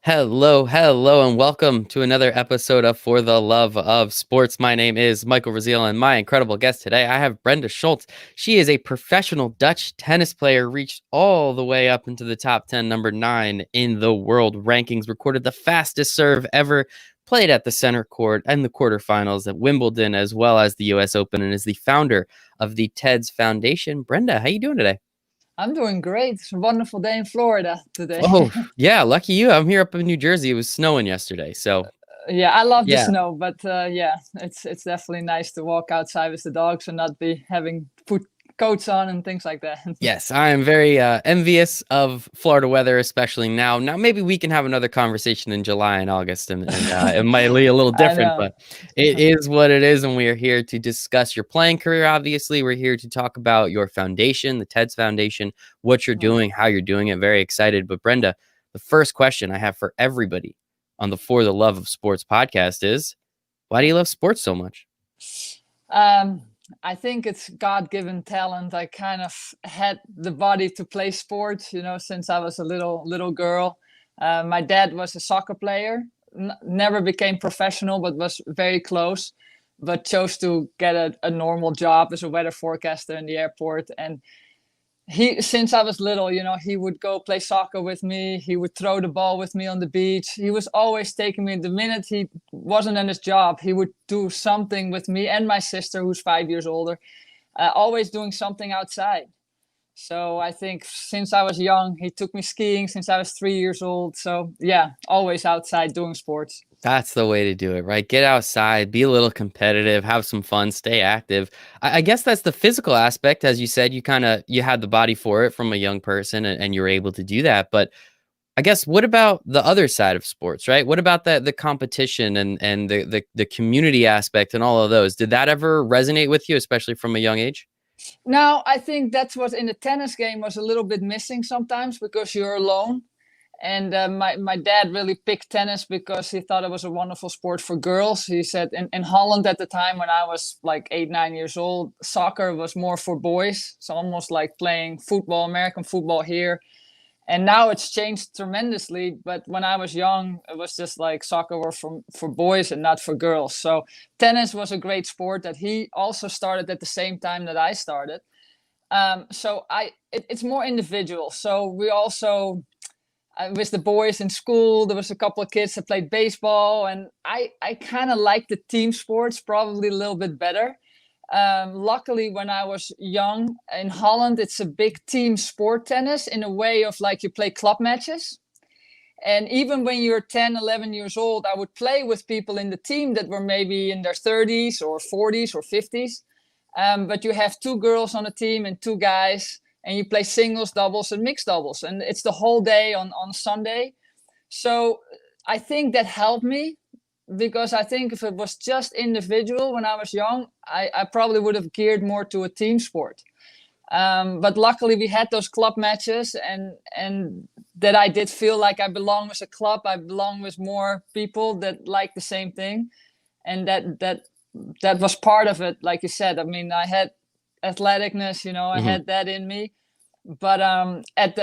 Hello, and welcome to another episode of For the Love of Sports. My name is Michael Rasile, and my incredible guest today, I have Brenda Schultz. She is a professional Dutch tennis player, reached all the way up into the top 10, number 9 in the world rankings, recorded the fastest serve ever, played at the center court and the quarterfinals at Wimbledon, as well as the U.S. Open, and is the founder of the TEDS Foundation. Brenda, how you doing today? I'm doing great. It's a wonderful day in Florida today. Oh, yeah, lucky you. I'm here up in New Jersey. It was snowing yesterday, so Yeah, I love the yeah. snow, but yeah, it's definitely nice to walk outside with the dogs and not be having put coats on and things like that. Yes, I am very envious of Florida weather, especially now. Now, maybe we can have another conversation in July and August, and it might be a little I different, know. but it is what it is. And we are here to discuss your playing career. Obviously, we're here to talk about your foundation, the TEDS Foundation, what you're Mm. doing, how you're doing it. Very excited. But Brenda, the first question I have for everybody on the For the Love of Sports podcast is, why do you love sports so much? Um, I think it's God-given talent. I kind of had the body to play sports, since I was a little girl. My dad was a soccer player, never became professional, but was very close. But chose to get a normal job as a weather forecaster in the airport. And since I was little, he would go play soccer with me. He would throw the ball with me on the beach. He was always taking me. The minute he wasn't in his job, he would do something with me and my sister, who's 5 years older, always doing something outside. So I think since I was young, he took me skiing since I was 3 years old. So yeah, always outside doing sports. That's the way to do it, right? Get outside, be a little competitive, have some fun, stay active. I guess that's the physical aspect. As you said, you had the body for it from a young person and you were able to do that. But I guess what about the other side of sports, right? What about the competition and the community aspect and all of those? Did that ever resonate with you, especially from a young age? Now, I think that's what in the tennis game was a little bit missing sometimes because you're alone. And my dad really picked tennis because he thought it was a wonderful sport for girls. He said in Holland at the time when I was like 8, 9 years old, soccer was more for boys. So almost like playing football, American football here. And now it's changed tremendously. But when I was young, it was just like soccer was for boys and not for girls. So tennis was a great sport that he also started at the same time that I started. It's more individual. So we also with the boys in school, there was a couple of kids that played baseball, and I kind of like the team sports probably a little bit better. Luckily, when I was young in Holland, it's a big team sport, tennis, in a way of like you play club matches. And even when you're 10, 11 years old, I would play with people in the team that were maybe in their 30s or 40s or 50s. But you have two girls on a team and two guys, and you play singles, doubles, and mixed doubles. And it's the whole day on Sunday. So I think that helped me because I think if it was just individual when I was young, I probably would have geared more to a team sport. But luckily we had those club matches, and that I did feel like I belong with a club. I belong with more people that like the same thing, and that was part of it. Like you said, I mean, I had athleticness, I Hmm. had that in me, but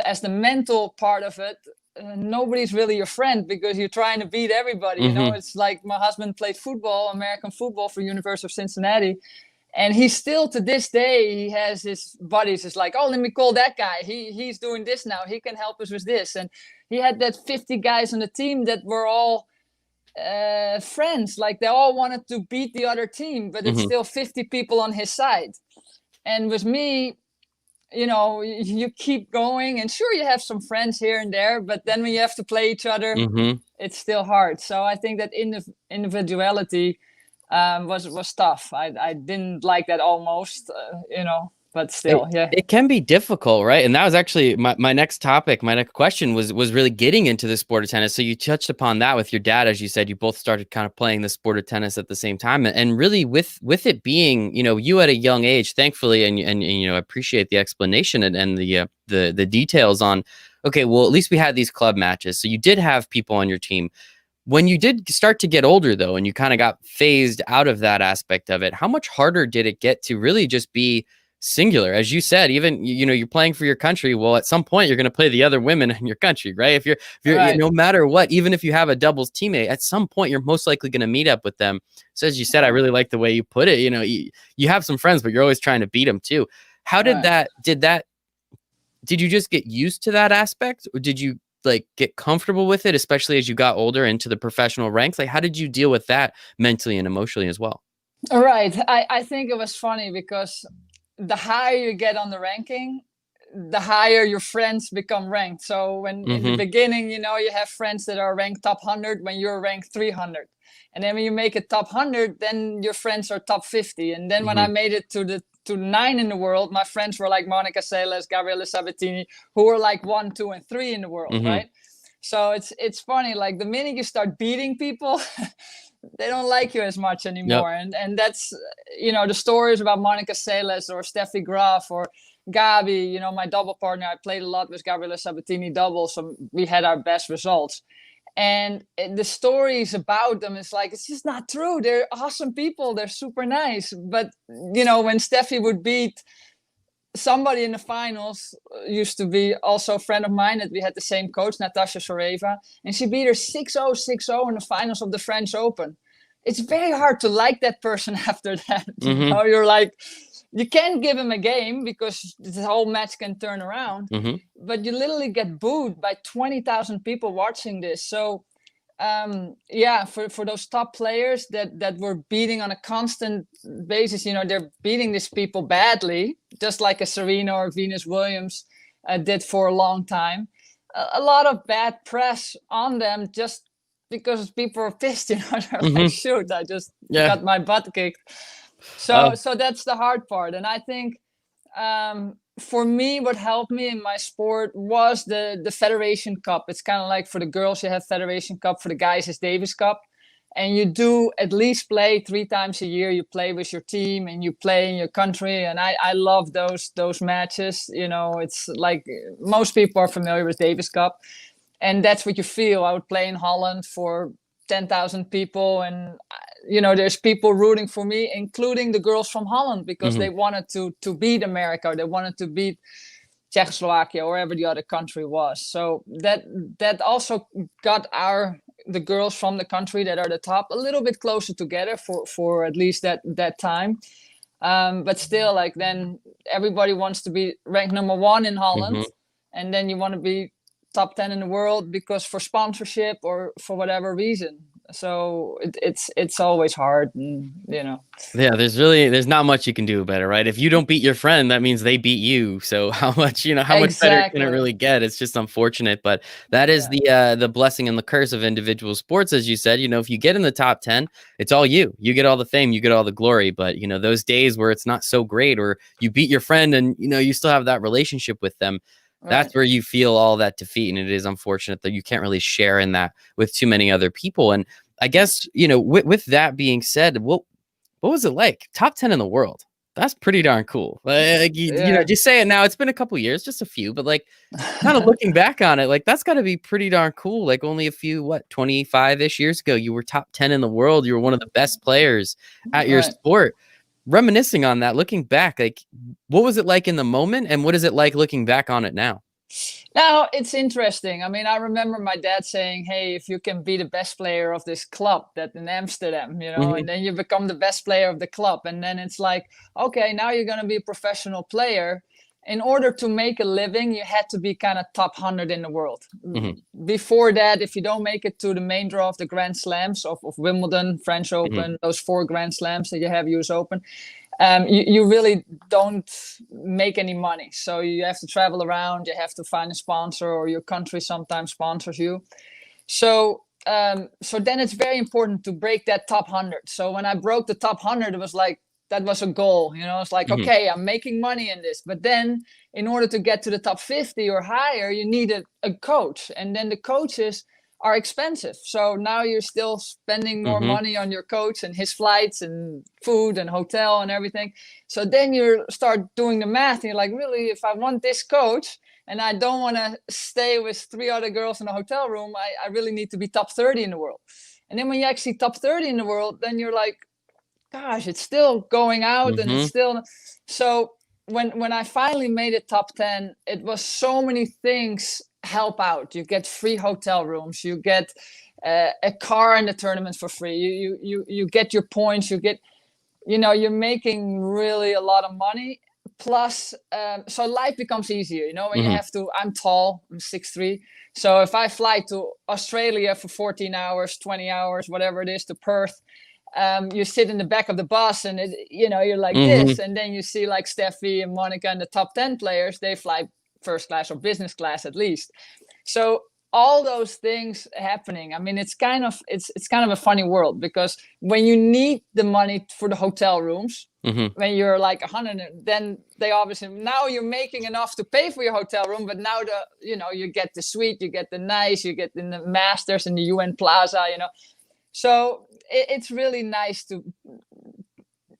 as the mental part of it, nobody's really your friend because you're trying to beat everybody. Hmm. It's like my husband played football, American football, for University of Cincinnati, and he still to this day he has his buddies. It's like, oh, let me call that guy. He's doing this now. He can help us with this. And he had that 50 guys on the team that were all friends. Like they all wanted to beat the other team, but it's Hmm. still 50 people on his side. And with me, you keep going, and sure, you have some friends here and there, but then when you have to play each other, Hmm. it's still hard. So I think that individuality was tough. I didn't like that almost, but It, still, yeah. it can be difficult, right? And that was actually my next topic. My next question was really getting into the sport of tennis. So you touched upon that with your dad, as you said, you both started kind of playing the sport of tennis at the same time, and really with it being, you at a young age, thankfully, and I appreciate the explanation and the details on. Okay, well, at least we had these club matches, so you did have people on your team. When you did start to get older, though, and you kind of got phased out of that aspect of it, how much harder did it get to really just be singular, as you said. Even you're playing for your country. Well, at some point you're going to play the other women in your country, right? If you're Right. no matter what, even if you have a doubles teammate, at some point you're most likely going to meet up with them. So as you said, I really like the way you put it. You have some friends, but you're always trying to beat them too. How did Right. did you just get used to that aspect, or did you like get comfortable with it, especially as you got older into the professional ranks? Like, how did you deal with that mentally and emotionally as well? Right. I think it was funny because the higher you get on the ranking, the higher your friends become ranked. So when in the Mm-hmm. beginning, you have friends that are ranked top 100 when you're ranked 300. And then when you make it top 100, then your friends are top 50. And then when Mm-hmm. I made it to 9 in the world, my friends were like Monica Seles, Gabriele Sabatini, who were like 1, 2, and 3 in the world, Mm-hmm. right? So it's funny, like the minute you start beating people, they don't like you as much Yep. anymore. And that's the stories about Monica Seles or Steffi Graf or Gabi, my double partner. I played a lot with Gabriele Sabatini doubles, so we had our best results. And the stories about them is like, it's just not true. They're awesome people. They're super nice. But when Steffi would beat somebody in the finals, used to be also a friend of mine that we had the same coach, Natasha Soreva, and she beat her 6-0, 6-0 in the finals of the French Open. It's very hard to like that person after that. Mm-hmm. You're like, you can't give him a game because the whole match can turn around, Mm-hmm. but you literally get booed by 20,000 people watching this. So yeah, for those top players that were beating on a constant basis, they're beating these people badly, just like a Serena or Venus Williams did for a long time. A lot of bad press on them just because people are pissed. They're like, Mm-hmm. shoot, I just Yeah. got my butt kicked. So Oh. so that's the hard part, and I think for me, what helped me in my sport was the Federation Cup. It's kind of like for the girls, you have Federation Cup. For the guys, it's Davis Cup. And you do at least play 3 times a year. You play with your team and you play in your country. And I love those matches. It's like most people are familiar with Davis Cup. And that's what you feel. I would play in Holland for 10,000 people, and there's people rooting for me, including the girls from Holland, because Mm-hmm. they wanted to beat America. They wanted to beat Czechoslovakia or wherever the other country was. So that also got the girls from the country that are the top a little bit closer together for at least that time. But still, like, then everybody wants to be ranked number 1 in Holland, Mm-hmm. and then you want to be top 10 in the world because for sponsorship or for whatever reason. So it's always hard, and Yeah, there's not much you can do about it, right? If you don't beat your friend, that means they beat you. So how much better can it exactly. really get? It's just unfortunate, but that is Yeah. the blessing and the curse of individual sports, as you said. If you get in the top 10, it's all you. You get all the fame, you get all the glory. But those days where it's not so great, or you beat your friend and you still have that relationship with them, Right. that's where you feel all that defeat. And it is unfortunate that you can't really share in that with too many other people. And I guess, with that being said, what was it like? Top 10 in the world. That's pretty darn cool. Like, Yeah. just say it now. It's been a couple years, just a few, but like kind of looking back on it, like that's got to be pretty darn cool. Like only a few, 25-ish years ago, you were top 10 in the world. You were one of the best players at your Right. sport. Reminiscing on that, looking back, like what was it like in the moment, and what is it like looking back on it now? Now it's interesting. I mean, I remember my dad saying, "Hey, if you can be the best player of this club that in Amsterdam, Hmm. and then you become the best player of the club, and then it's like, okay, now you're going to be a professional player. In order to make a living, you had to be kind of top 100 in the world. Hmm. Before that, if you don't make it to the main draw of the Grand Slams of Wimbledon, French Hmm. Open, those 4 Grand Slams that you have, US Open, you really don't make any money. So you have to travel around, you have to find a sponsor, or your country sometimes sponsors you. So then it's very important to break that top 100. So when I broke the top 100, it was like, that was a goal. It's like, Hmm. okay, I'm making money in this. But then in order to get to the top 50 or higher, you need a coach. And then the coaches are expensive. So now you're still spending more Hmm. money on your coach and his flights and food and hotel and everything. So then you start doing the math and you're like, really, if I want this coach and I don't want to stay with 3 other girls in a hotel room, I really need to be top 30 in the world. And then when you actually top 30 in the world, then you're like, gosh, it's still going out and it's Hmm. still. So when I finally made it top 10, it was so many things help out. You get free hotel rooms, you get a car in the tournament for free. You get your points. You get, you're making really a lot of money. Plus, so life becomes easier. When you have to. I'm tall. I'm 6'3". So if I fly to Australia for 14 hours, 20 hours, whatever it is, to Perth, you sit in the back of the bus and you're like this, and then you see like Steffi and Monica and the top 10 players. They fly first class or business class at least. So all those things happening. I mean, it's kind of a funny world, because when you need the money for the hotel rooms, when you're like 100, then they obviously, now you're making enough to pay for your hotel room, but now you get the suite, you get the nice, you get in the Masters in the UN Plaza, So it's really nice to,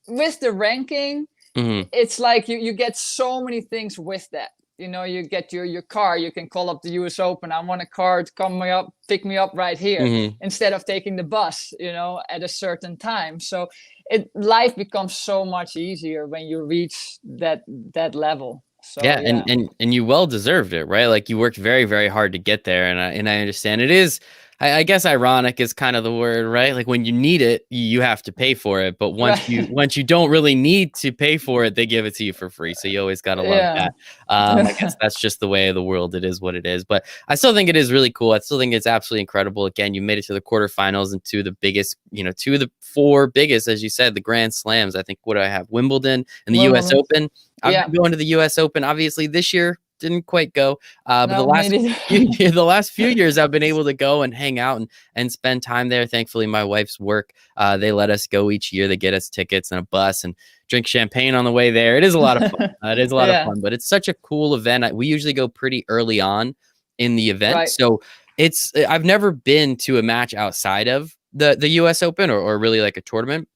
with the ranking, it's like you get so many things with that. You get your car, you can call up the US Open. I want a car to pick me up right here, instead of taking the bus, at a certain time. So life becomes so much easier when you reach that level. So, yeah. And you well deserved it, right? Like, you worked very, very hard to get there, and I understand it is. I guess ironic is kind of the word, right? Like, when you need it, you have to pay for it. But once you don't really need to pay for it, they give it to you for free. So you always got to love that. I guess that's just the way of the world. It is what it is. But I still think it is really cool. I still think it's absolutely incredible. Again, you made it to the quarterfinals and two of the biggest, two of the four biggest, as you said, the Grand Slams. I think, what do I have? Wimbledon and the US Open. I've been going to the US Open, obviously, this year. Didn't quite go, but the last few years I've been able to go and hang out and spend time there. Thankfully, my wife's work, they let us go each year. They get us tickets and a bus and drink champagne on the way there. It is a lot of fun. It is a lot of fun, but it's such a cool event. We usually go pretty early on in the event, so I've never been to a match outside of the US Open or really like a tournament.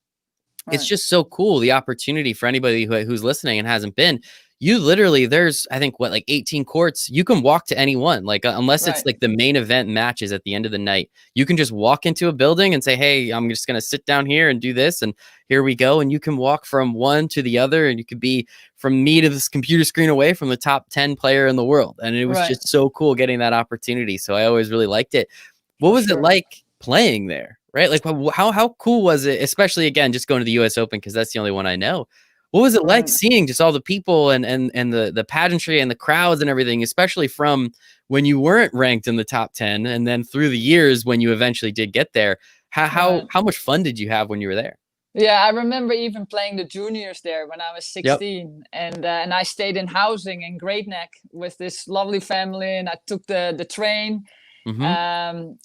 It's just so cool, the opportunity for anybody who's listening and hasn't been. You literally, there's, I think, like 18 courts. You can walk to any one, like, unless it's like the main event matches at the end of the night. You can just walk into a building and say, hey, I'm just going to sit down here and do this. And here we go. And you can walk from one to the other. And you could be from me to this computer screen away from the top 10 player in the world. And it was just so cool getting that opportunity. So I always really liked it. What was it like playing there? Right? Like, how cool was it? Especially, again, just going to the US Open, because that's the only one I know. What was it like seeing just all the people and the pageantry and the crowds and everything, especially from when you weren't ranked in the top 10 and then through the years when you eventually did get there? How much fun did you have when you were there? Yeah, I remember even playing the juniors there when I was 16, and I stayed in housing in Great Neck with this lovely family, and I took the train, and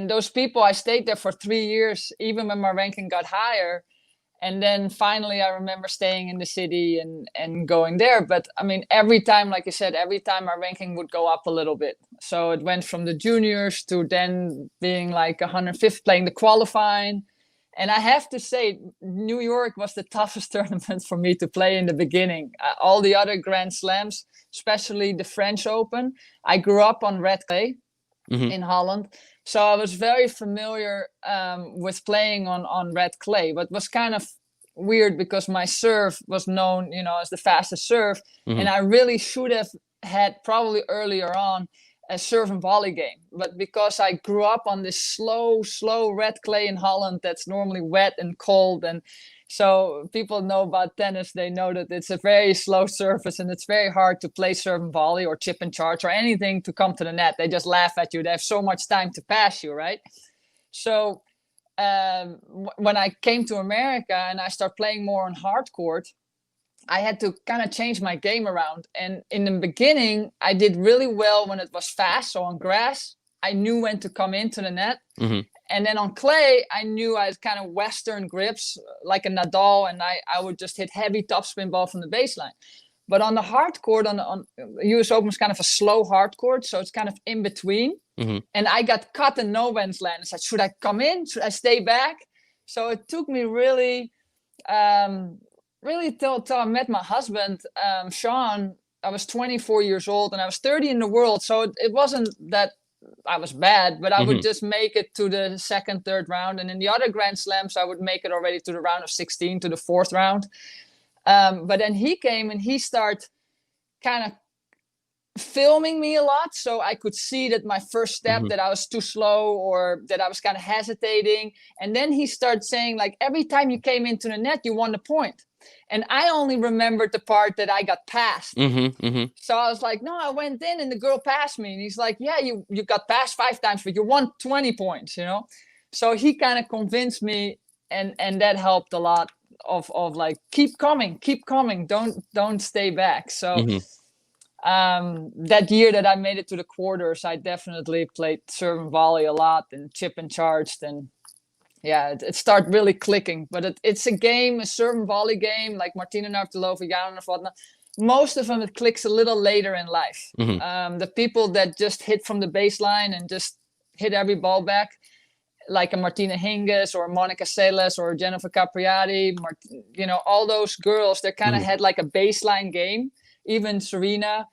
those people, I stayed there for 3 years, even when my ranking got higher. And then finally, I remember staying in the city and going there. But I mean, every time, like you said, every time my ranking would go up a little bit. So it went from the juniors to then being like 105th, playing the qualifying. And I have to say, New York was the toughest tournament for me to play in the beginning. All the other Grand Slams, especially the French Open, I grew up on red clay in Holland. So I was very familiar with playing on red clay, but was kind of weird because my serve was known, as the fastest serve. And I really should have had probably earlier on a serve and volley game. But because I grew up on this slow red clay in Holland that's normally wet and cold, and so people know about tennis, they know that it's a very slow surface and it's very hard to play serve and volley or chip and charge or anything to come to the net. They just laugh at you. They have so much time to pass you, right? So when I came to America and I started playing more on hard court, I had to kind of change my game around. And in the beginning, I did really well when it was fast. So on grass, I knew when to come into the net. And then on clay, I knew I had kind of Western grips, like a Nadal, and I would just hit heavy topspin ball from the baseline. But on the hard court, on US Open is kind of a slow hard court, so it's kind of in between. And I got caught in no man's land. I said, should I come in? Should I stay back? So it took me really till I met my husband, Sean. I was 24 years old and I was 30 in the world. So it wasn't that I was bad, but I would just make it to the second, third round. And in the other Grand Slams, I would make it already to the round of 16, to the fourth round. But then he came and he started kind of filming me a lot, so I could see that my first step, Mhm. that I was too slow or that I was kind of hesitating. And then he started saying, like, every time you came into the net, you won the point. And I only remembered the part that I got passed. Mhm. Mhm. So I was like, no, I went in and the girl passed me. And he's like, yeah, you got passed 5 times, but you won 20 points, you know? So he kind of convinced me, and that helped a lot of like, keep coming, don't stay back. So Mhm. that year that I made it to the quarters, I definitely played serve and volley a lot and chip and charged. And yeah, it started really clicking. But it's a game, a serve and volley game, like Martina Navratilova, Jana Novotná. Most of them, it clicks a little later in life. Mhm. The people that just hit from the baseline and just hit every ball back, like a Martina Hingis or Monica Seles or Jennifer Capriati, all those girls, they kind of Mhm. had like a baseline game. Even Serena,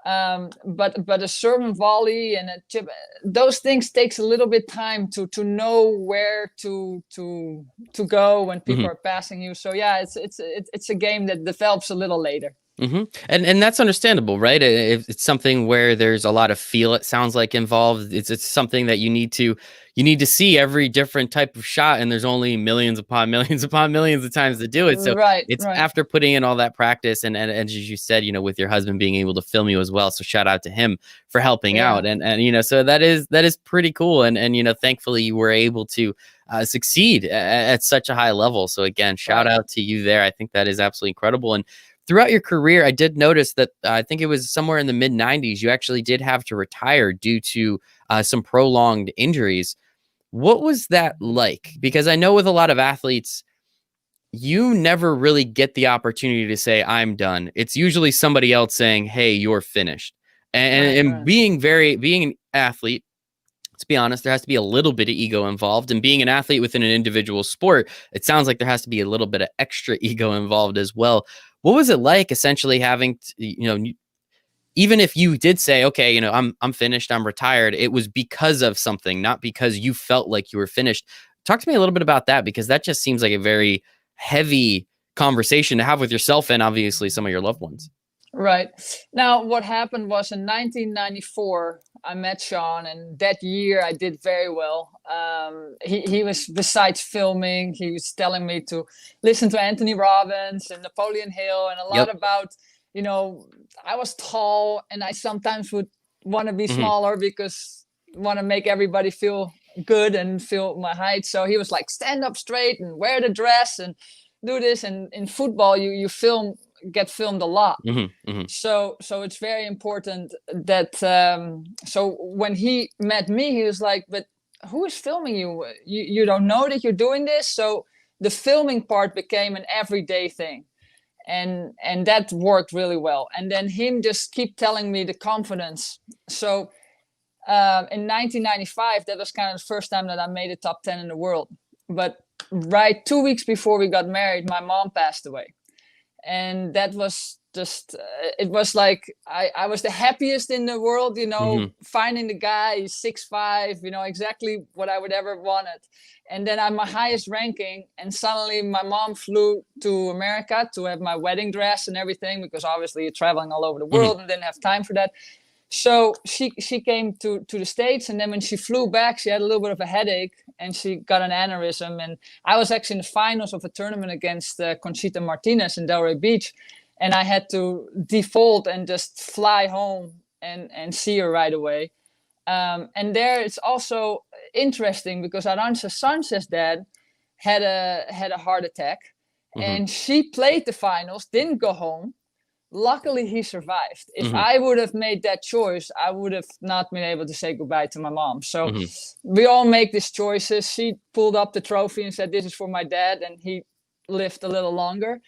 but a serve and volley and a chip, those things takes a little bit time to know where to go when people Mhm. are passing you. So yeah, it's a game that develops a little later. Mhm. And that's understandable, right? If it's something where there's a lot of feel, it sounds like, involved. It's something that you need to see every different type of shot, and there's only millions upon millions upon millions of times to do it. So Right, it's right. after putting in all that practice, and as you said, with your husband being able to film you as well. So shout out to him for helping Yeah, out, and so that is pretty cool, and thankfully you were able to succeed at such a high level. So again, shout right. out to you there. I think that is absolutely incredible. And throughout your career, I did notice that I think it was somewhere in the mid 90s, you actually did have to retire due to some prolonged injuries. What was that like? Because I know with a lot of athletes, you never really get the opportunity to say, I'm done. It's usually somebody else saying, hey, you're finished. And, Right, and right. being an athlete, let's be honest, there has to be a little bit of ego involved. And being an athlete within an individual sport, it sounds like there has to be a little bit of extra ego involved as well. What was it like essentially having to, even if you did say, okay, I'm finished, I'm retired, it was because of something, not because you felt like you were finished. Talk to me a little bit about that, because that just seems like a very heavy conversation to have with yourself and obviously some of your loved ones. Right. Now, what happened was in 1994, I met Sean, and that year I did very well. He was, besides filming, he was telling me to listen to Anthony Robbins and Napoleon Hill and a lot Yep. about, you know, I was tall and I sometimes would want to be Hmm. smaller because want to make everybody feel good and feel my height. So he was like, stand up straight and wear the dress and do this. And in football, you get filmed a lot. Hmm. Hmm. So it's very important that so when he met me, he was like, but who is filming you? You don't know that you're doing this. So the filming part became an everyday thing, and that worked really well. And then him just keep telling me the confidence. So in 1995, that was kind of the first time that I made a top 10 in the world. But right 2 weeks before we got married, my mom passed away, and that was just it was like I was the happiest in the world, Hmm. finding the guy. He's 6'5", exactly what I would ever wanted. And then I'm my highest ranking, and suddenly my mom flew to America to have my wedding dress and everything, because obviously you're traveling all over the Hmm. world and didn't have time for that. So she came to the States, and then when she flew back, she had a little bit of a headache and she got an aneurysm. And I was actually in the finals of a tournament against Conchita Martinez in Delray Beach, and I had to default and just fly home and see her right away. And there it's also interesting because Arantxa Sanchez dad had a heart attack, Hmm. and she played the finals, didn't go home. Luckily, he survived. If Hmm. I would have made that choice, I would have not been able to say goodbye to my mom. So Hmm. we all make these choices. She pulled up the trophy and said, "This is for my dad," and he lived a little longer.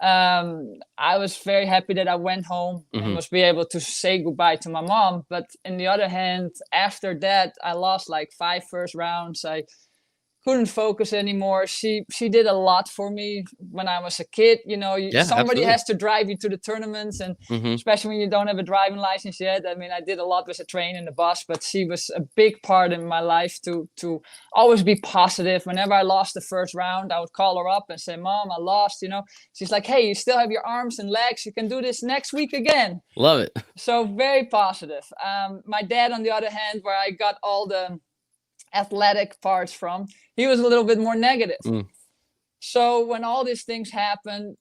I was very happy that I went home and Hmm. was be able to say goodbye to my mom. But on the other hand, after that, I lost like 5 first rounds. I couldn't focus anymore. She did a lot for me when I was a kid. Yeah, Somebody absolutely. has to drive you to the tournaments, and Hmm. especially when you don't have a driving license yet. I mean, I did a lot with the train and the bus, but she was a big part in my life to always be positive. Whenever I lost the first round, I would call her up and say, "Mom, I lost." She's like, "Hey, you still have your arms and legs. You can do this next week again." Love it. So very positive. My dad, on the other hand, where I got all the athletic parts from, he was a little bit more negative. Mm. So when all these things happened,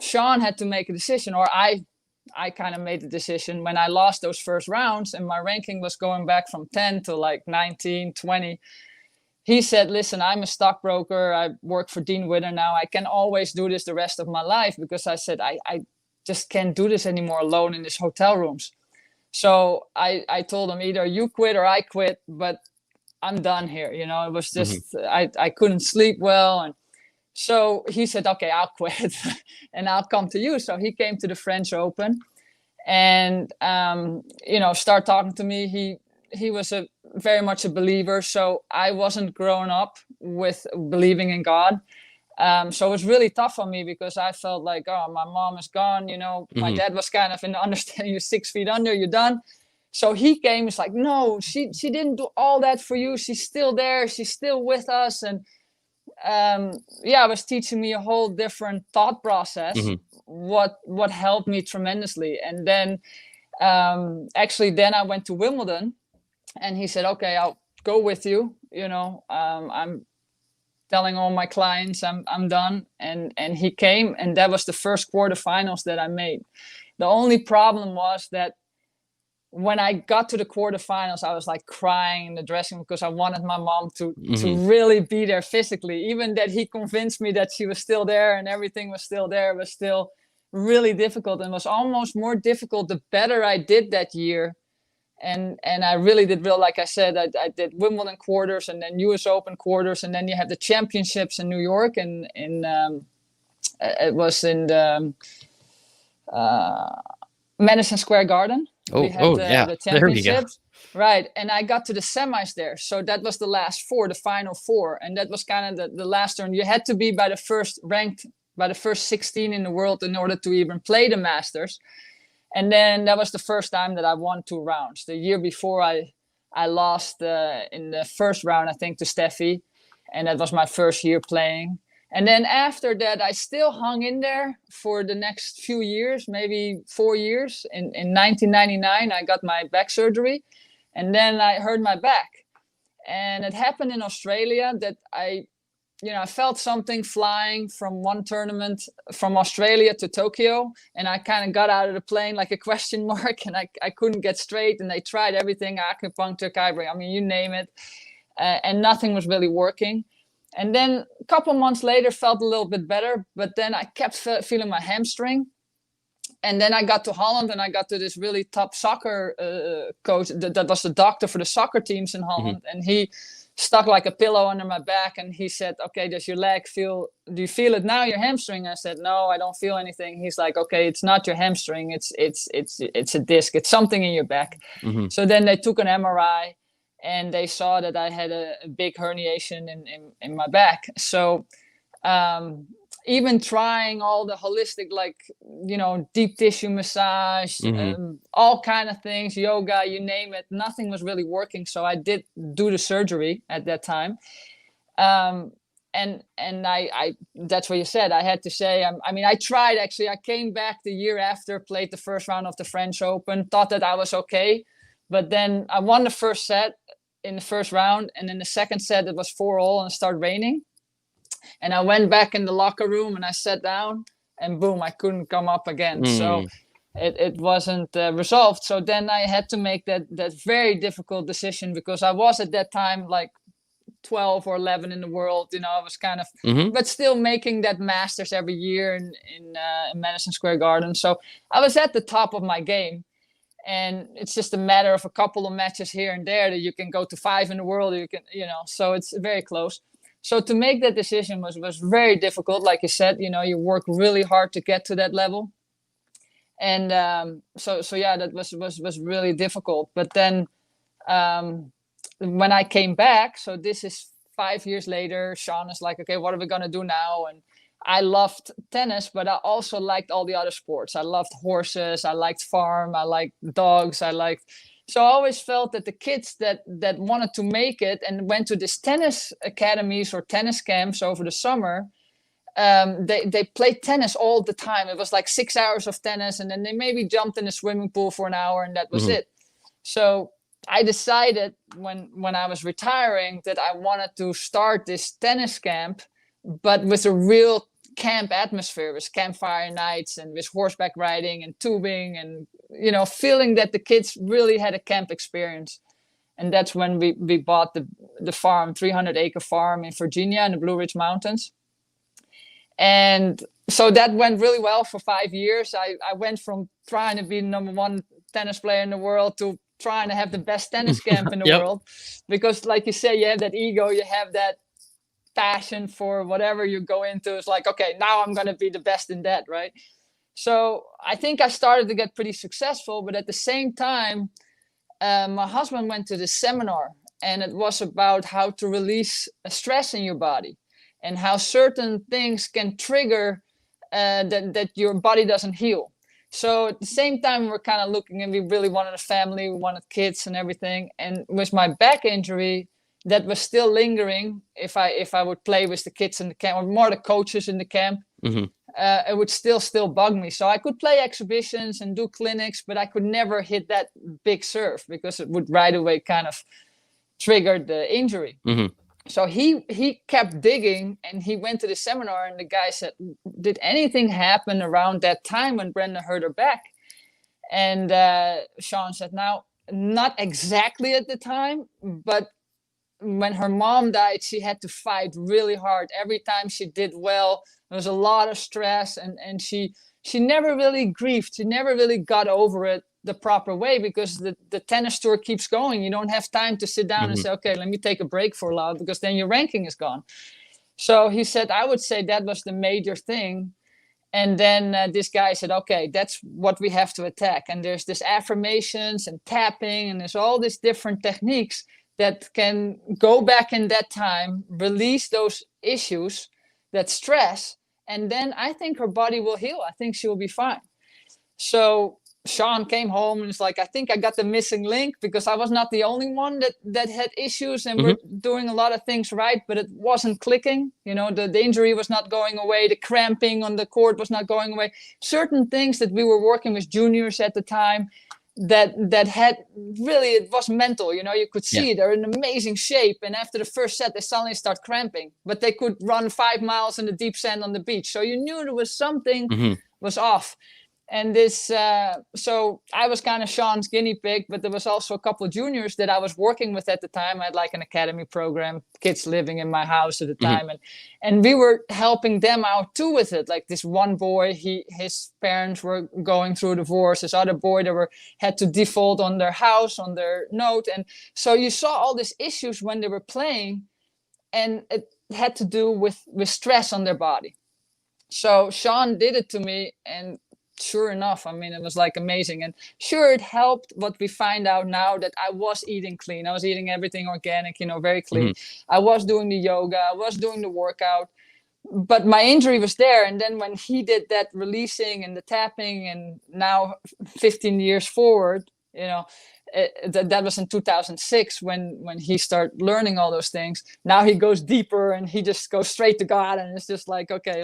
Sean had to make a decision, or I kind of made the decision when I lost those first rounds and my ranking was going back from 10 to like 19, 20. He said, "Listen, I'm a stockbroker. I work for Dean Witter now. I can always do this the rest of my life," because I said, I just can't do this anymore alone in these hotel rooms. So I told him, either you quit or I quit, but I'm done here. It was Hmm. just, I couldn't sleep well. And so he said, "Okay, I'll quit and I'll come to you." So he came to the French Open and, start talking to me. He was very much a believer. So I wasn't grown up with believing in God. So it was really tough for me because I felt like, oh, my mom is gone. My Hmm. dad was kind of in the understanding, you're 6 feet under, you're done. So he came, it's like, "No, she didn't do all that for you. She's still there. She's still with us." And it was teaching me a whole different thought process, Hmm. what helped me tremendously. And then actually, then I went to Wimbledon, and he said, "Okay, I'll go with you. I'm telling all my clients I'm done." And he came, and that was the first quarterfinals that I made. The only problem was that when I got to the quarterfinals, I was like crying in the dressing room because I wanted my mom to Hmm. really be there physically. Even that he convinced me that she was still there and everything was still there, was still really difficult, and was almost more difficult the better I did that year. And I really did well. Like I said, I did Wimbledon quarters and then US Open quarters, and then you have the championships in New York, and it was in the Madison Square Garden. We Oh, had oh yeah. the There we go. championships, right? And I got to the semis there, so that was the last four, the final four, and that was kind of the last turn. You had to be by the first 16 in the world in order to even play the Masters. And then that was the first time that I won 2 rounds. The year before, I lost in the first round, I think, to Steffi, and that was my first year playing. And then after that, I still hung in there for the next few years, maybe 4 years. In 1999, I got my back surgery, and then I hurt my back. And it happened in Australia that I felt something flying from one tournament from Australia to Tokyo, and I kind of got out of the plane like a question mark, and I couldn't get straight. And they tried everything, acupuncture, chiropractic, I mean, you name it, and nothing was really working. And then a couple months later, felt a little bit better, but then I kept feeling my hamstring. And then I got to Holland, and I got to this really top soccer coach that was the doctor for the soccer teams in Hmm. Holland, and he stuck like a pillow under my back, and he said, "Okay, does your leg do you feel it now, your hamstring?" I said, "No, I don't feel anything." He's like, "Okay, it's not your hamstring, it's a disc, it's something in your back." Hmm. So then they took an MRI, and they saw that I had a big herniation in my back. So um, even trying all the holistic, like, deep tissue massage, Hmm. all kind of things, yoga, you name it, nothing was really working. So I did do the surgery at that time. um, and I that's what you said. I had to say, I mean, I tried. Actually, I came back the year after, played the first round of the French Open, thought that I was okay, but then I won the first set in the first round, and in the second set it was 4-all and it started raining. And I went back in the locker room and I sat down, and boom, I couldn't come up again. So Mm. it wasn't resolved. So then I had to make that very difficult decision, because I was at that time like 12 or 11 in the world. I was kind of, Hmm. but still making that Masters every year in Madison Square Garden. So I was at the top of my game. And it's just a matter of a couple of matches here and there that you can go to 5 in the world. So it's very close. So to make that decision was very difficult. Like you said, you work really hard to get to that level. And so yeah, that was really difficult. But then when I came back, so this is 5 years later, Sean is like, okay, what are we going to do now? And I loved tennis, but I also liked all the other sports. I loved horses. I liked farm. I liked dogs. So I always felt that the kids that wanted to make it and went to this tennis academies or tennis camps over the summer, they played tennis all the time. It was like 6 hours of tennis, and then they maybe jumped in the swimming pool for an hour, and that was it. So I decided when I was retiring that I wanted to start this tennis camp, but with a real camp atmosphere, with campfire nights and with horseback riding and tubing, and feeling that the kids really had a camp experience. And that's when we bought the farm, 300-acre farm in Virginia in the Blue Ridge Mountains. And so that went really well for 5 years. I went from trying to be the #1 tennis player in the world to trying to have the best tennis camp in the world. Because like you say, you have that ego, you have that passion for whatever you go into. It's like, okay, now I'm going to be the best in that, right? So I think I started to get pretty successful, but at the same time, my husband went to this seminar, and it was about how to release stress in your body and how certain things can trigger that your body doesn't heal. So at the same time, we're kind of looking, and we really wanted a family, we wanted kids and everything. And with my back injury, that was still lingering. If I would play with the kids in the camp, or more the coaches in the camp, it would still bug me. So I could play exhibitions and do clinics, but I could never hit that big serve because it would right away kind of trigger the injury. So he kept digging, and he went to the seminar, and the guy said, did anything happen around that time when Brenda hurt her back? And Sean said, now, not exactly at the time, but when her mom died, she had to fight really hard. Every time she did well, there was a lot of stress, and she never really grieved. She never really got over it the proper way, because the tennis tour keeps going. You don't have time to sit down and say, okay, let me take a break for a while, because then your ranking is gone. So he said, I would say that was the major thing. And then this guy said, okay, that's what we have to attack. And there's this affirmations and tapping, and there's all these different techniques that can go back in that time, release those issues, that stress, and then I think her body will heal. I think she will be fine. So Sean came home and it's like, I think I got the missing link, because I was not the only one that had issues, and we're doing a lot of things right, but it wasn't clicking. The injury was not going away. The cramping on the court was not going away. Certain things that we were working with juniors at the time that had really, it was mental. You could see they're in amazing shape, and after the first set they suddenly start cramping, but they could run 5 miles in the deep sand on the beach. So you knew there was something was off. And this, so I was kind of Sean's guinea pig, but there was also a couple of juniors that I was working with at the time. I had like an academy program, kids living in my house at the time. And we were helping them out too with it. Like this one boy, his parents were going through a divorce. This other boy, they had to default on their house, on their note. And so you saw all these issues when they were playing, and it had to do with stress on their body. So Sean did it to me, and sure enough, I mean, it was like amazing. And sure, it helped, but we find out now that I was eating clean. I was eating everything organic, very clean. I was doing the yoga, I was doing the workout, but my injury was there. And then when he did that releasing and the tapping, and now 15 years forward, that was in 2006 when he started learning all those things. Now he goes deeper, and he just goes straight to God, and it's just like, okay,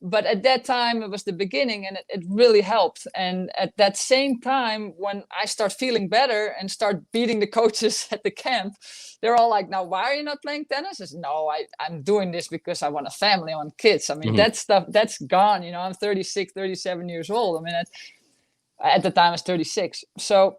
but at that time it was the beginning, and it really helped. And at that same time, when I start feeling better and start beating the coaches at the camp, they're all like, now why are you not playing tennis? I said, no, I'm doing this because I want a family, I want kids. I mean, that stuff, that's gone. I'm 36, 37 years old. I mean, at the time I was 36. So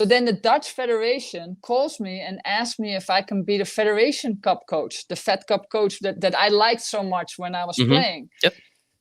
then the Dutch Federation calls me and asks me if I can be the Federation Cup coach, the Fed Cup coach that I liked so much when I was playing.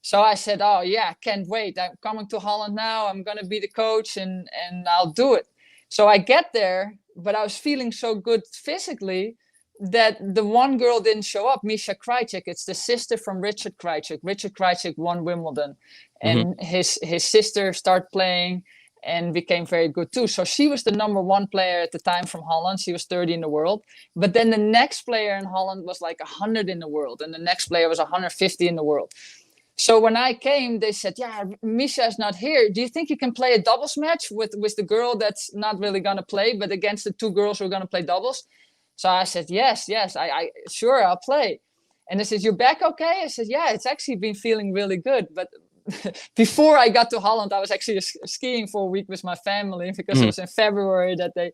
So I said, oh yeah, can't wait. I'm coming to Holland now. I'm going to be the coach, and I'll do it. So I get there, but I was feeling so good physically that the one girl didn't show up, Misha Krajcik. It's the sister from Richard Krajcik. Richard Krajcik won Wimbledon, and his sister started playing. and became very good too. So she was the number one player at the time from Holland. She was 30 in the world. But then the next player in Holland was like 100 in the world. And the next player was 150 in the world. So when I came, they said, yeah, Misha is not here. Do you think you can play a doubles match with the girl that's not really going to play, but against the two girls who are going to play doubles? So I said, yes, I sure, I'll play. And they said, your back okay? I said, yeah, it's actually been feeling really good. But before I got to Holland, I was actually skiing for a week with my family because it was in February that day.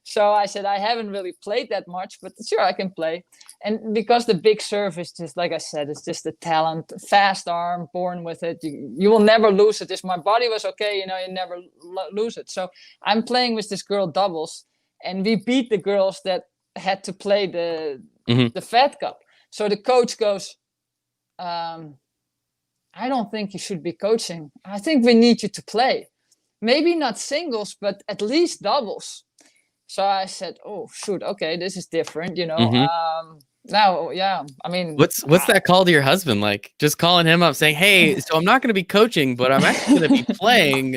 So I said, I haven't really played that much, but sure, I can play. And because the big serve is just, like I said, it's just the talent, fast arm, born with it. You will never lose it. If my body was okay, you never lose it. So I'm playing with this girl doubles, and we beat the girls that had to play the Fed Cup. So the coach goes, I don't think you should be coaching. I think we need you to play. Maybe not singles, but at least doubles. So I said, oh, shoot, okay, this is different, Now, yeah, I mean... What's that call to your husband like? Just calling him up saying, hey, so I'm not going to be coaching, but I'm actually going to be playing.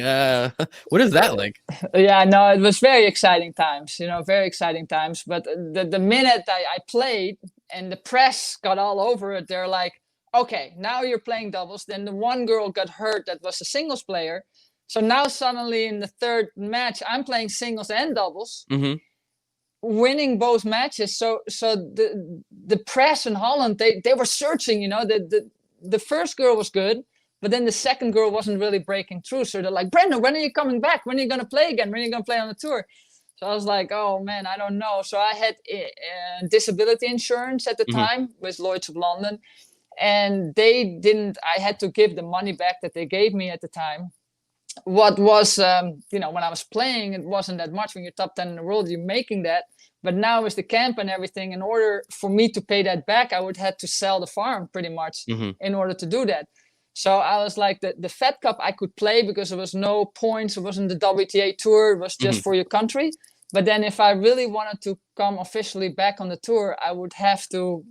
What is that like? Yeah, no, it was very exciting times, very exciting times. But the minute I played and the press got all over it, they're like, okay, now you're playing doubles. Then the one girl got hurt that was a singles player. So now suddenly in the third match, I'm playing singles and doubles, winning both matches. So the press in Holland, they were searching, the first girl was good, but then the second girl wasn't really breaking through. So they're like, Brenda, when are you coming back? When are you going to play again? When are you going to play on the tour? So I was like, oh man, I don't know. So I had disability insurance at the time with Lloyd's of London, and I had to give the money back that they gave me at the time. What was, when I was playing, it wasn't that much. When you're top 10 in the world, you're making that. But now with the camp and everything, in order for me to pay that back, I would have to sell the farm pretty much in order to do that. So I was like, the Fed Cup I could play because there was no points. It wasn't the WTA tour. It was just for your country. But then if I really wanted to come officially back on the tour, I would have to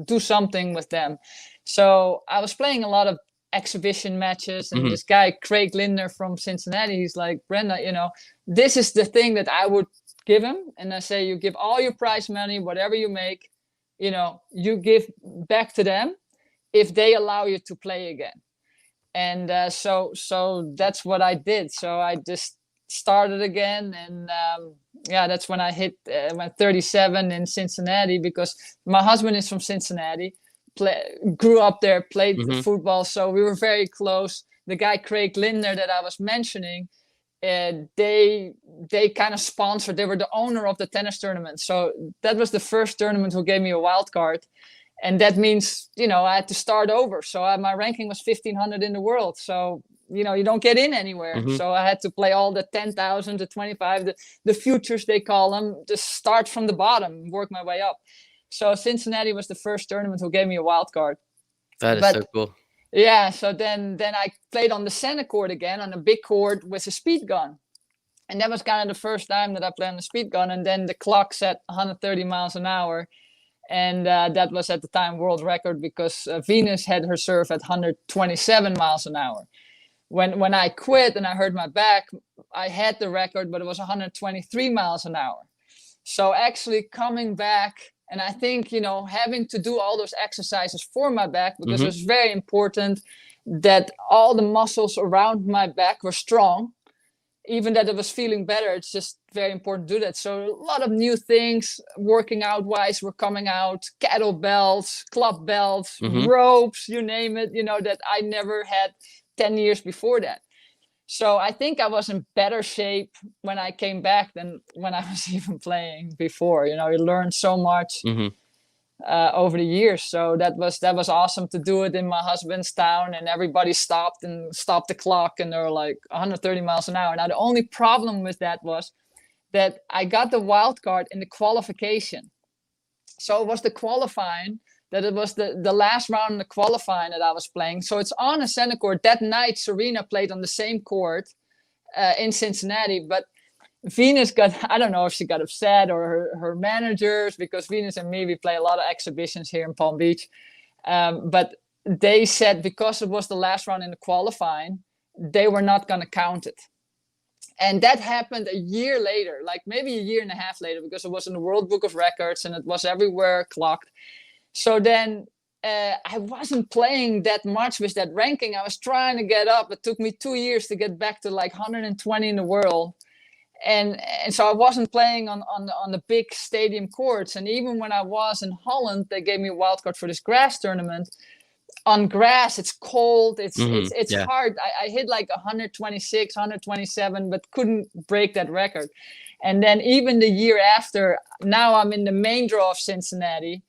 do something with them. So I was playing a lot of exhibition matches, and this guy Craig Lindner from Cincinnati, he's like, Brenda, this is the thing that I would give him. And I say, you give all your prize money, whatever you make, you give back to them if they allow you to play again. And so that's what I did. So I just started again, and that's when I hit my 37 in Cincinnati, because my husband is from Cincinnati. Grew up there, played football, so we were very close. The guy Craig Lindner that I was mentioning, they kind of sponsored. They were the owner of the tennis tournament, so that was the first tournament who gave me a wild card, and that means I had to start over. So my ranking was 1500 in the world. So you don't get in anywhere. So I had to play all the 10,000, the 25, the futures they call them, just start from the bottom, work my way up. So Cincinnati was the first tournament who gave me a wild card. That is so cool. Yeah, so then I played on the center court again, on a big court with a speed gun. And that was kind of the first time that I played on the speed gun. And then the clock set 130 miles an hour. And that was at the time world record, because Venus had her serve at 127 miles an hour. When I quit and I hurt my back, I had the record, but it was 123 miles an hour. So actually coming back, and I think, having to do all those exercises for my back, because it was very important that all the muscles around my back were strong, even that it was feeling better. It's just very important to do that. So a lot of new things, working out wise, were coming out: kettlebells, club belts, ropes, you name it, that I never had 10 years before that. So I think I was in better shape when I came back than when I was even playing before. You learn so much over the years. So that was awesome to do it in my husband's town, and everybody stopped the clock, and they were like 130 miles an hour. Now the only problem with that was that I got the wild card in the qualification. So it was the qualifying, that it was the last round in the qualifying that I was playing. So it's on a center court. That night, Serena played on the same court in Cincinnati. But Venus I don't know if she got upset, or her managers, because Venus and me, we play a lot of exhibitions here in Palm Beach. But they said because it was the last round in the qualifying, they were not going to count it. And that happened a year later, like maybe a year and a half later, because it was in the World Book of Records and it was everywhere clocked. So then I wasn't playing that much with that ranking. I was trying to get up. It took me 2 years to get back to like 120 in the world. And so I wasn't playing on the big stadium courts. And even when I was in Holland, they gave me a wild card for this grass tournament. On grass, it's cold. It's Yeah. hard. I hit like 126, 127, but couldn't break that record. And then even the year after, now I'm in the main draw of Cincinnati.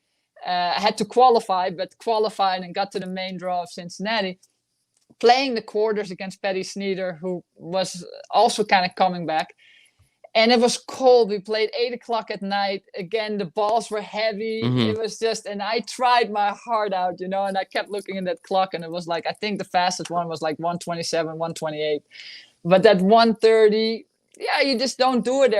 I had to qualify, but qualified and got to the main draw of Cincinnati, playing the quarters against Patty Sneeder, who was also kind of coming back. And it was cold. We played 8 o'clock at night. Again, the balls were heavy. It was just, and I tried my heart out, and I kept looking at that clock, and it was like, I think the fastest one was like 127, 128. But that 130, yeah, you just don't do it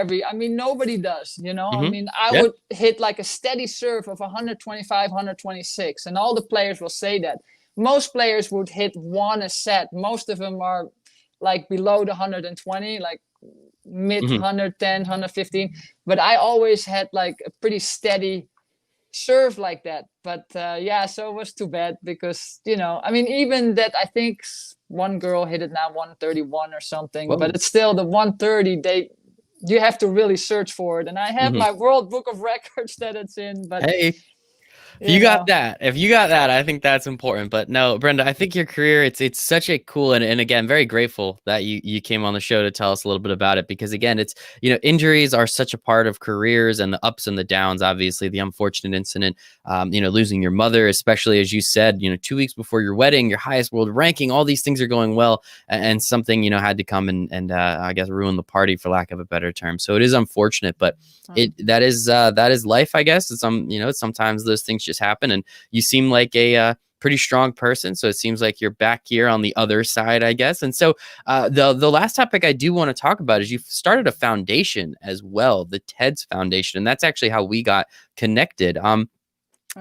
nobody does, I would hit like a steady serve of 125, 126, and all the players will say that. Most players would hit one a set. Most of them are like below the 120, like mid 110, 115. But I always had like a pretty steady serve like that. But so it was too bad because, even that, I think one girl hit it now 131 or something. Whoa. But it's still the 130. You have to really search for it. And I have my World Book of Records that it's in. But hey, if you got that, I think that's important. But no, Brenda, I think your career, it's such a cool, and again, very grateful that you came on the show to tell us a little bit about it, because again, it's, injuries are such a part of careers and the ups and the downs. Obviously the unfortunate incident, losing your mother, especially as you said, 2 weeks before your wedding, your highest world ranking, all these things are going well, and something, had to come and I guess ruin the party, for lack of a better term. So it is unfortunate, but that is life, I guess. It's sometimes those things just happen, and you seem like a pretty strong person, so it seems like you're back here on the other side, I guess. And so the last topic I do want to talk about is you've started a foundation as well, the TEDS Foundation, and that's actually how we got connected.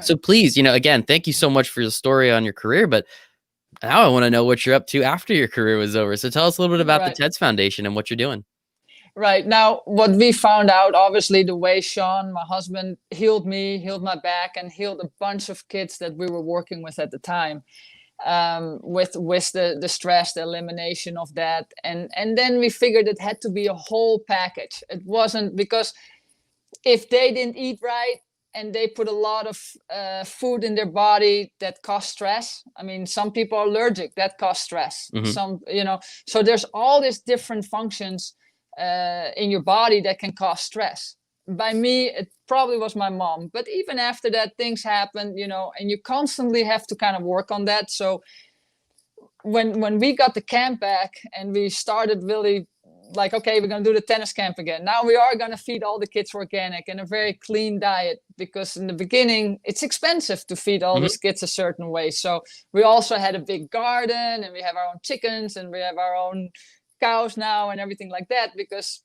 So please, again, thank you so much for the story on your career, but now I want to know what you're up to after your career was over. So tell us a little bit about the TEDS Foundation and what you're doing. Right. Now, what we found out, obviously, the way Sean, my husband, healed me, healed my back, and healed a bunch of kids that we were working with at the time, with the stress, the elimination of that. And then we figured it had to be a whole package. It wasn't, because if they didn't eat right and they put a lot of food in their body that caused stress. Some people are allergic, that causes stress. Some, so there's all these different functions in your body that can cause stress. By me, it probably was my mom, but even after that, things happen, and you constantly have to kind of work on that. So when we got the camp back and we started really like, okay, we're going to do the tennis camp again. Now we are going to feed all the kids organic and a very clean diet, because in the beginning it's expensive to feed all these kids a certain way. So we also had a big garden, and we have our own chickens, and we have our own cows now and everything like that, because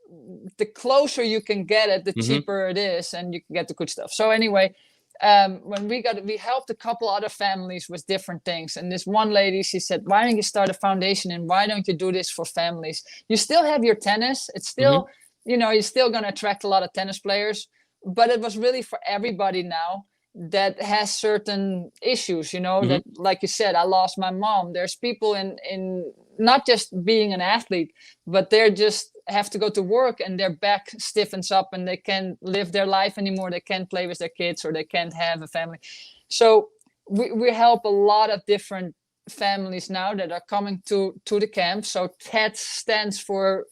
the closer you can get it, the cheaper it is, and you can get the good stuff. So anyway, when we helped a couple other families with different things, and this one lady, she said, why don't you start a foundation, and why don't you do this for families? You still have your tennis, it's still you're still going to attract a lot of tennis players, but it was really for everybody now that has certain issues, that, like you said, I lost my mom. There's people in not just being an athlete, but they're just have to go to work and their back stiffens up and they can't live their life anymore. They can't play with their kids, or they can't have a family. So we help a lot of different families now that are coming to the camp. So TED stands for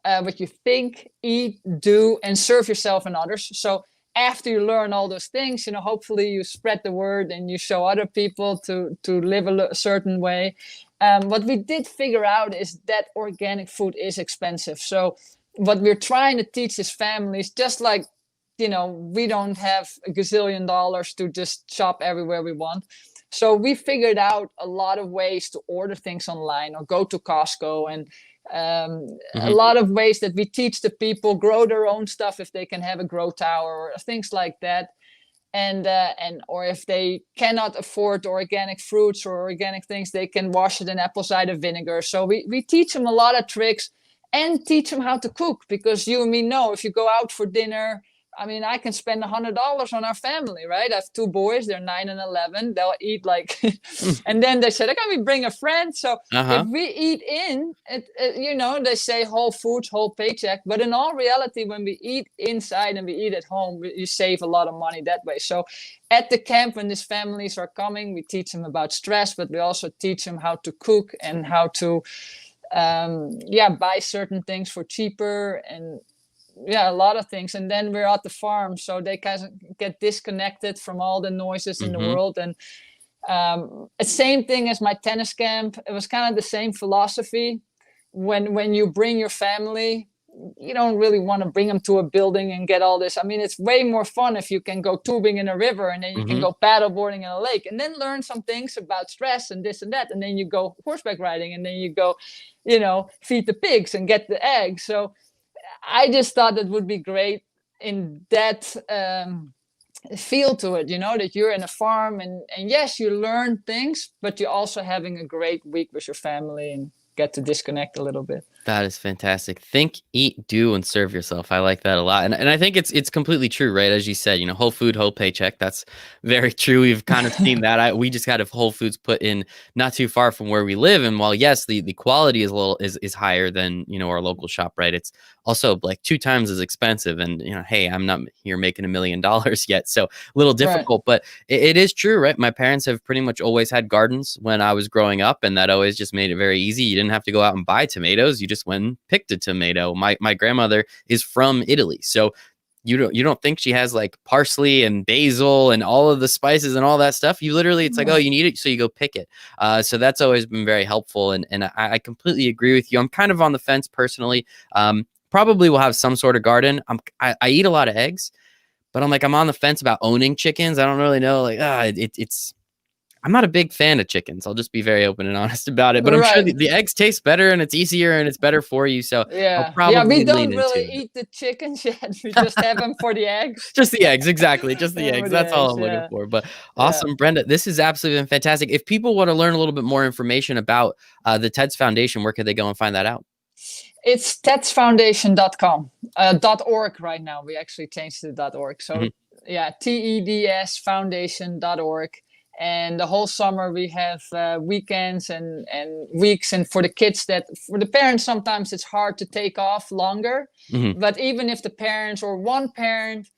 what you think, eat, do, and serve yourself and others. So after you learn all those things, hopefully you spread the word and you show other people to live a certain way. What we did figure out is that organic food is expensive. So what we're trying to teach is families, just like, we don't have a gazillion dollars to just shop everywhere we want. So we figured out a lot of ways to order things online or go to Costco, and a lot of ways that we teach the people grow their own stuff if they can have a grow tower or things like that. And or if they cannot afford organic fruits or organic things, they can wash it in apple cider vinegar. So we teach them a lot of tricks, and teach them how to cook, because you and me know if you go out for dinner, I mean, I can spend $100 on our family, right? I have two boys, they're 9 and 11. They'll eat like, Mm. and then they said, can we bring a friend? So if Uh-huh. we eat in, you know, they say whole foods, whole paycheck. But in all reality, when we eat inside and we eat at home, you save a lot of money that way. So at the camp, when these families are coming, we teach them about stress, but we also teach them how to cook and how to, buy certain things for cheaper, and a lot of things. And then we're at the farm, so they kind of get disconnected from all the noises in the Mm-hmm. world. And the same thing as my tennis camp, it was kind of the same philosophy. When you bring your family, you don't really want to bring them to a building and get all this. I mean, it's way more fun if you can go tubing in a river, and then you can Mm-hmm. go paddleboarding in a lake, and then learn some things about stress and this and that, and then you go horseback riding, and then you go, you know, feed the pigs and get the eggs. So I just thought it would be great in that feel to it, you know, that you're in a farm, and yes, you learn things, but you're also having a great week with your family and get to disconnect a little bit. That is fantastic. Think, eat, do, and serve yourself. I like that a lot. And I think it's completely true, right? As you said, you know, whole food, whole paycheck. That's very true. We've kind of seen that. We just had Whole Foods put in not too far from where we live. And while yes, the quality is a little is higher than, you know, our local shop, right? It's also like 2 times as expensive. And, you know, hey, I'm not here making $1 million yet. So a little difficult, but it is true, right? My parents have pretty much always had gardens when I was growing up, and that always just made it very easy. You didn't have to go out and buy tomatoes. You just went and picked a tomato. My grandmother is from Italy, so you don't think she has like parsley and basil and all of the spices and all that stuff. You literally, it's like, oh, you need it, so you go pick it. So that's always been very helpful, and I completely agree with you. I'm kind of on the fence personally. Probably will have some sort of garden. I eat a lot of eggs, but I'm on the fence about owning chickens. I don't really know, like it's. I'm not a big fan of chickens. I'll just be very open and honest about it. But I'm sure Right. the eggs taste better, and it's easier, and it's better for you. So I'll Yeah. We probably don't lean really into it. eat the chickens yet. We just have them for the eggs. Just the eggs, exactly. Just the For eggs. the That's all eggs, I'm looking yeah. for. But Yeah. awesome, Brenda. This has absolutely been fantastic. If people want to learn a little bit more information about the TEDS Foundation, where could they go and find that out? It's tedsfoundation.com. .org right now. We actually changed to .org. So yeah, TEDS foundation.org. And the whole summer we have weekends and weeks. And for the kids, for the parents, sometimes it's hard to take off longer. Mm-hmm. But even if the parents or one parent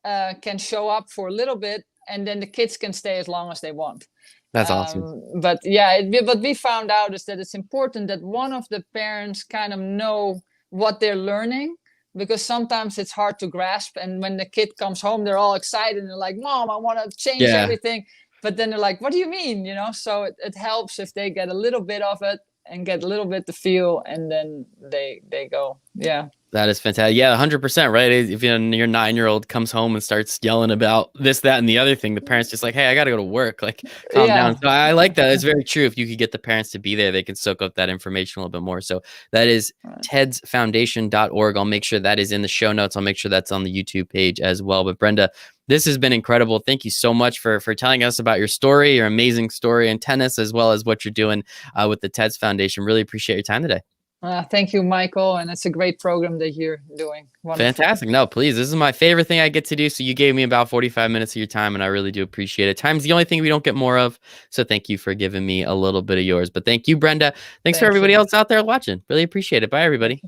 can show up for a little bit, and then the kids can stay as long as they want. That's awesome. But yeah, what we found out is that it's important that one of the parents kind of know what they're learning, because sometimes it's hard to grasp. And when the kid comes home, they're all excited and they're like, Mom, I want to change everything. But then they're like, what do you mean? You know, so it helps if they get a little bit of it and get a little bit to feel, and then they go. Yeah. That is fantastic. Yeah, 100%, right? If your 9-year-old comes home and starts yelling about this, that, and the other thing, the parents just like, hey, I got to go to work. Like, calm down. So I like that. It's very true. If you could get the parents to be there, they can soak up that information a little bit more. So that is tedsfoundation.org. I'll make sure that is in the show notes. I'll make sure that's on the YouTube page as well. But Brenda, this has been incredible. Thank you so much for telling us about your story, your amazing story in tennis, as well as what you're doing with the TEDS Foundation. Really appreciate your time today. Thank you, Michael. And it's a great program that you're doing. Wonderful. Fantastic. No, please. This is my favorite thing I get to do. So you gave me about 45 minutes of your time, and I really do appreciate it. Time's the only thing we don't get more of. So thank you for giving me a little bit of yours. But thank you, Brenda. Thanks for everybody else out there watching. Really appreciate it. Bye, everybody.